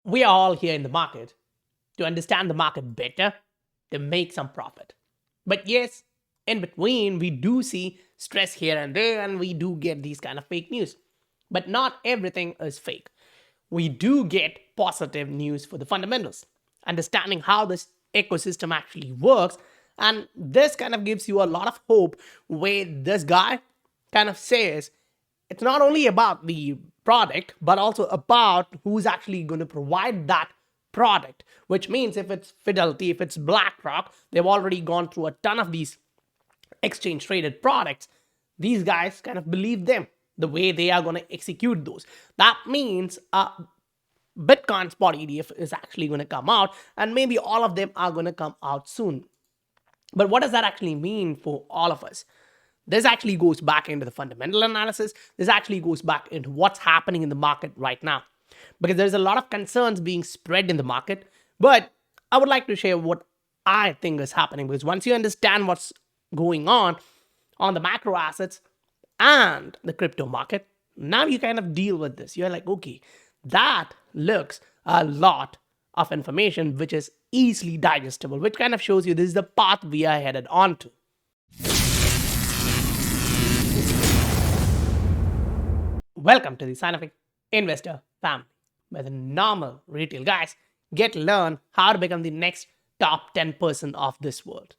We are all here in the market to understand the market better, to make some profit. But yes, in between, we do see stress here and there, and we do get these kind of fake news. But not everything is fake. We do get positive news for the fundamentals, understanding how this ecosystem actually works. And this kind of gives you a lot of hope where this guy kind of says it's not only about the product, but also about who's actually going to provide that product, which means if it's Fidelity, if it's BlackRock, they've already gone through a ton of these exchange traded products. These guys kind of believe them the way they are going to execute those. That means Bitcoin spot ETF is actually going to come out, and maybe all of them are going to come out soon. But what does that actually mean for all of us? This actually goes back into the fundamental analysis. This actually goes back into what's happening in the market right now. Because there's a lot of concerns being spread in the market. But I would like to share what I think is happening. Because once you understand what's going on the macro assets and the crypto market, now you kind of deal with this. You're like, okay, that looks a lot of information which is easily digestible, which kind of shows you this is the path we are headed on to. Welcome to the Scientific Investor family, where the normal retail guys get to learn how to become the next top 10% of this world.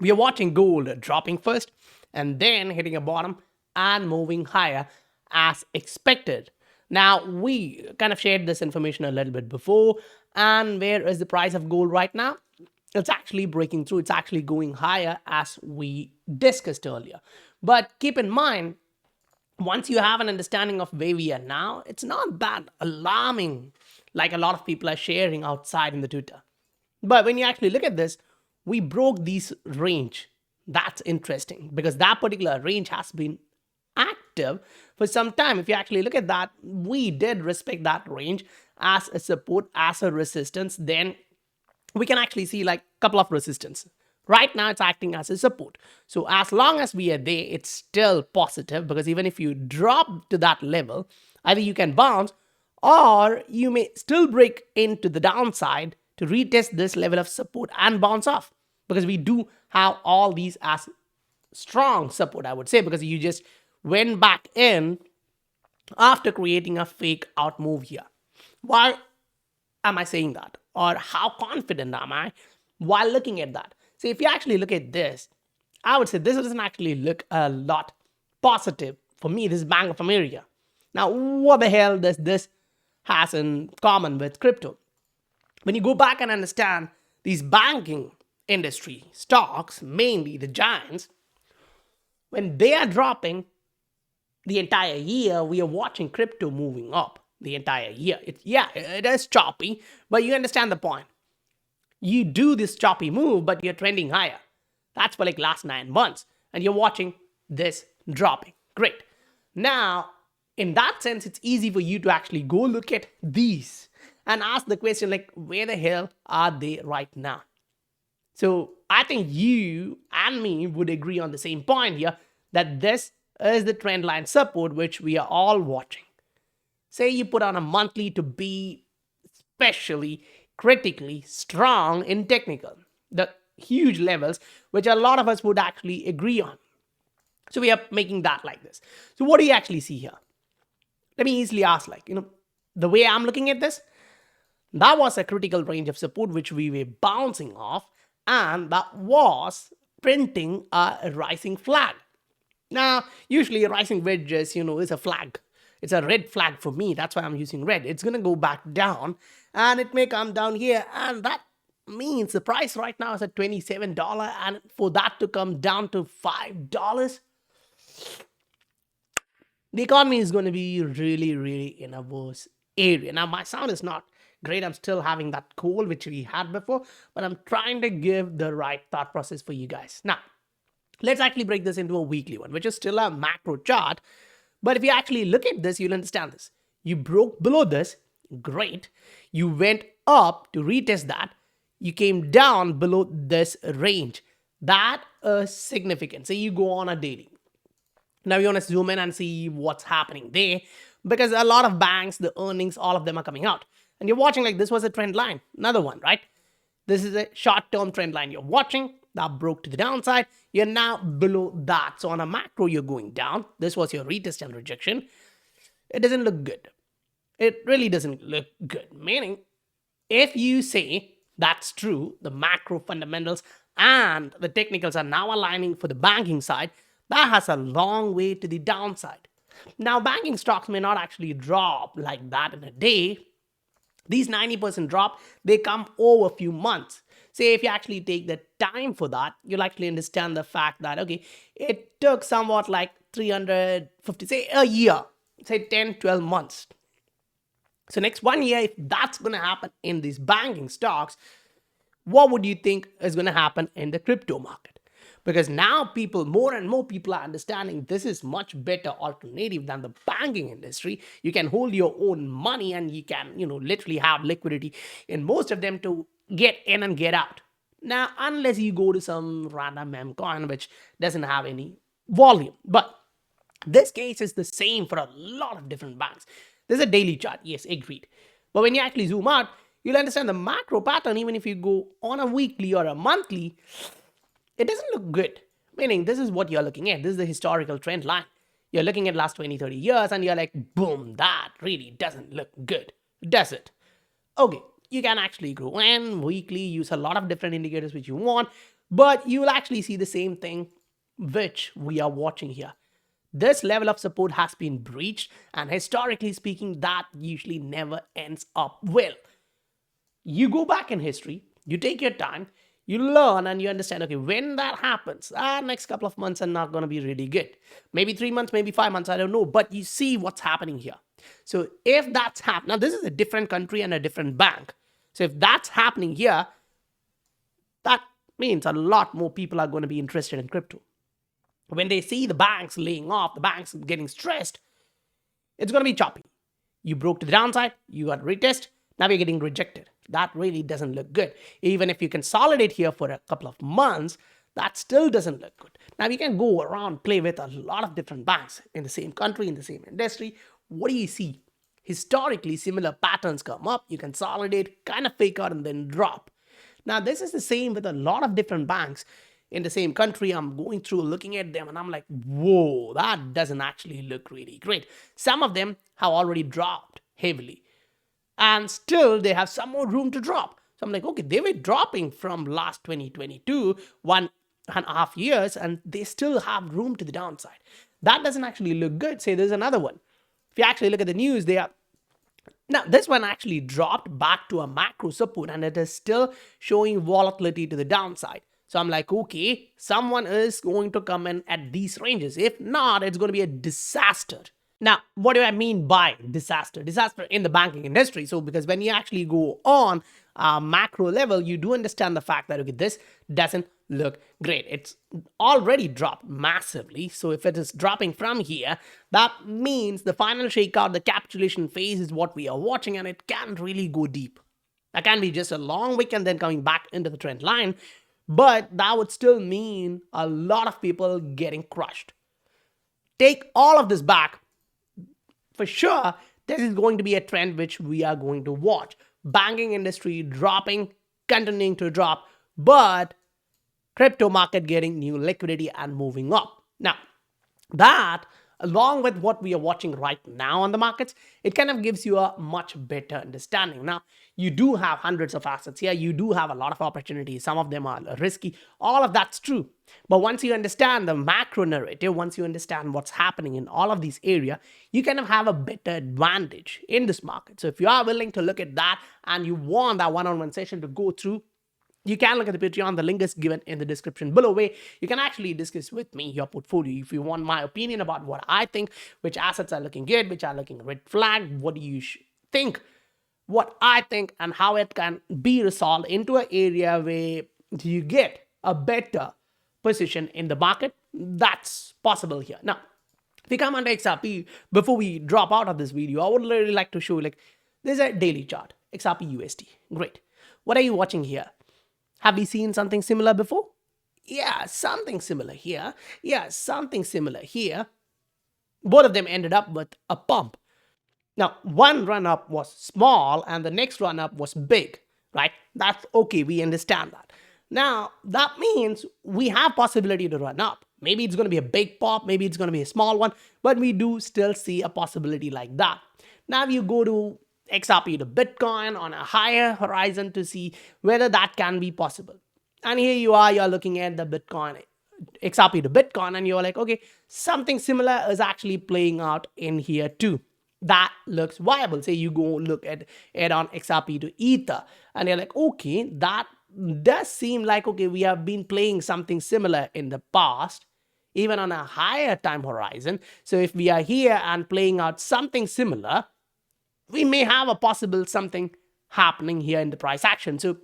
We are watching gold dropping first and then hitting a bottom and moving higher as expected. Now, we kind of shared this information a little bit before, and where is the price of gold right now? It's actually breaking through. It's actually going higher as we discussed earlier. But keep in mind, once you have an understanding of where we are now, it's not that alarming like a lot of people are sharing outside in the Twitter. But when you actually look at this, we broke this range. That's interesting because that particular range has been active for some time. If you actually look at that, we did respect that range as a support, as a resistance. Then we can actually see like a couple of resistance. Right now, it's acting as a support. So as long as we are there, it's still positive because even if you drop to that level, either you can bounce or you may still break into the downside to retest this level of support and bounce off, because we do have all these as strong support, I would say, because you just went back in after creating a fake out move here. Why am I saying that? Or how confident am I while looking at that? See, if you actually look at this, I would say this doesn't actually look a lot positive. For me, this is Bank of America. Now, what the hell does this has in common with crypto? When you go back and understand these banking industry stocks, mainly the giants, when they are dropping the entire year, we are watching crypto moving up the entire year. It is choppy, but you understand the point. You do this choppy move, but you're trending higher. That's for like last 9 months. And you're watching this dropping. Great. Now, in that sense, it's easy for you to actually go look at these and ask the question like, where the hell are they right now? So I think you and me would agree on the same point here that this is the trend line support which we are all watching. Say you put on a monthly to be especially critically strong in technical, the huge levels which a lot of us would actually agree on. So we are making that like this. So what do you actually see here? Let me easily ask, the way I'm looking at this, that was a critical range of support which we were bouncing off, and that was printing a rising flag. Now, usually rising wedges, is a flag. It's a red flag for me. That's why I'm using red. It's going to go back down and it may come down here. And that means the price right now is at $27. And for that to come down to $5, the economy is going to be really, really in a worse area. Now, my sound is not great. I'm still having that cold, which we had before. But I'm trying to give the right thought process for you guys. Now, let's actually break this into a weekly one, which is still a macro chart. But if you actually look at this, you'll understand this. You broke below this, great. You went up to retest that. You came down below this range. That is significant. So you go on a daily. Now you want to zoom in and see what's happening there, because a lot of banks, the earnings, all of them are coming out. And you're watching like this was a trend line. Another one, right? This is a short-term trend line you're watching. That broke to the downside. You're now below that. So on a macro, you're going down. This was your retest and rejection. It doesn't look good. It really doesn't look good. Meaning, if you say that's true, the macro fundamentals and the technicals are now aligning for the banking side, that has a long way to the downside. Now, banking stocks may not actually drop like that in a day. These 90% drop, they come over a few months. Say if you actually take the time for that, you'll actually understand the fact that, okay, it took somewhat like 350, say a year, say 10, 12 months. So next 1 year, if that's going to happen in these banking stocks, what would you think is going to happen in the crypto market? Because now people, more and more people are understanding this is much better alternative than the banking industry. You can hold your own money and you can, literally have liquidity in most of them to get in and get out. Now, unless you go to some random meme coin which doesn't have any volume. But this case is the same for a lot of different banks. There's a daily chart, yes, agreed. But when you actually zoom out, you'll understand the macro pattern. Even if you go on a weekly or a monthly, it doesn't look good. Meaning, this is what you're looking at. This is the historical trend line. You're looking at last 20, 30 years and you're like, boom, that really doesn't look good, does it? Okay, you can actually go in weekly, use a lot of different indicators which you want, but you will actually see the same thing which we are watching here. This level of support has been breached, and historically speaking, that usually never ends up well. You go back in history, you take your time, you learn and you understand, okay, when that happens, next couple of months are not going to be really good. Maybe 3 months, maybe 5 months, I don't know. But you see what's happening here. So if that's happening, now this is a different country and a different bank. So if that's happening here, that means a lot more people are going to be interested in crypto. When they see the banks laying off, the banks getting stressed, it's going to be choppy. You broke to the downside, you got retest, now you're getting rejected. That really doesn't look good. Even if you consolidate here for a couple of months, that still doesn't look good. Now you can go around, play with a lot of different banks in the same country, in the same industry. What do you see? Historically, similar patterns come up, you consolidate, kind of fake out and then drop. Now this is the same with a lot of different banks in the same country. I'm going through looking at them and I'm like, whoa, that doesn't actually look really great. Some of them have already dropped heavily. And still, they have some more room to drop. So I'm like, okay, they were dropping from last 2022, 1.5 years, and they still have room to the downside. That doesn't actually look good. Say there's another one. If you actually look at the news, they are... Now, this one actually dropped back to a macro support, and it is still showing volatility to the downside. So I'm like, okay, someone is going to come in at these ranges. If not, it's going to be a disaster. Now, what do I mean by disaster? Disaster in the banking industry. So because when you actually go on a macro level, you do understand the fact that, okay, this doesn't look great. It's already dropped massively. So if it is dropping from here, that means the final shakeout, the capitulation phase is what we are watching, and it can't really go deep. That can be just a long wick and then coming back into the trend line. But that would still mean a lot of people getting crushed. Take all of this back. For sure, this is going to be a trend which we are going to watch. Banking industry dropping, continuing to drop, but crypto market getting new liquidity and moving up. Now, that, along with what we are watching right now on the markets, it kind of gives you a much better understanding. Now, you do have hundreds of assets here. You do have a lot of opportunities. Some of them are risky. All of that's true. But once you understand the macro narrative, once you understand what's happening in all of these areas, you kind of have a better advantage in this market. So if you are willing to look at that and you want that one-on-one session to go through, you can look at the Patreon. The link is given in the description below, where you can actually discuss with me your portfolio. If you want my opinion about what I think, which assets are looking good, which are looking red flag, what do you think, what I think, and how it can be resolved into an area where you get a better position in the market, that's possible here. Now, if we come under XRP, before we drop out of this video, I would really like to show you, there's a daily chart, XRP USD. Great. What are you watching here? Have we seen something similar before? Yeah, something similar here. Yeah, something similar here. Both of them ended up with a pump. Now, one run up was small and the next run up was big, right? That's okay. We understand that. Now, that means we have possibility to run up. Maybe it's going to be a big pop, maybe it's going to be a small one, but we do still see a possibility like that. Now, you go to XRP to Bitcoin on a higher horizon to see whether that can be possible. And here you are, you're looking at the Bitcoin, XRP to Bitcoin, and you're like, okay, something similar is actually playing out in here too. That looks viable. Say you go look at it on XRP to Ether, and you're like, okay, that does seem like, okay, we have been playing something similar in the past, even on a higher time horizon. So if we are here and playing out something similar, we may have a possible something happening here in the price action. So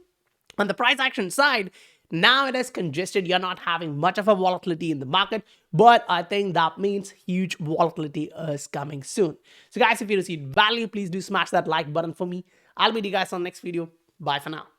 on the price action side, now it is congested. You're not having much of a volatility in the market, but I think that means huge volatility is coming soon. So guys, if you received value, please do smash that like button for me. I'll meet you guys on the next video. Bye for now.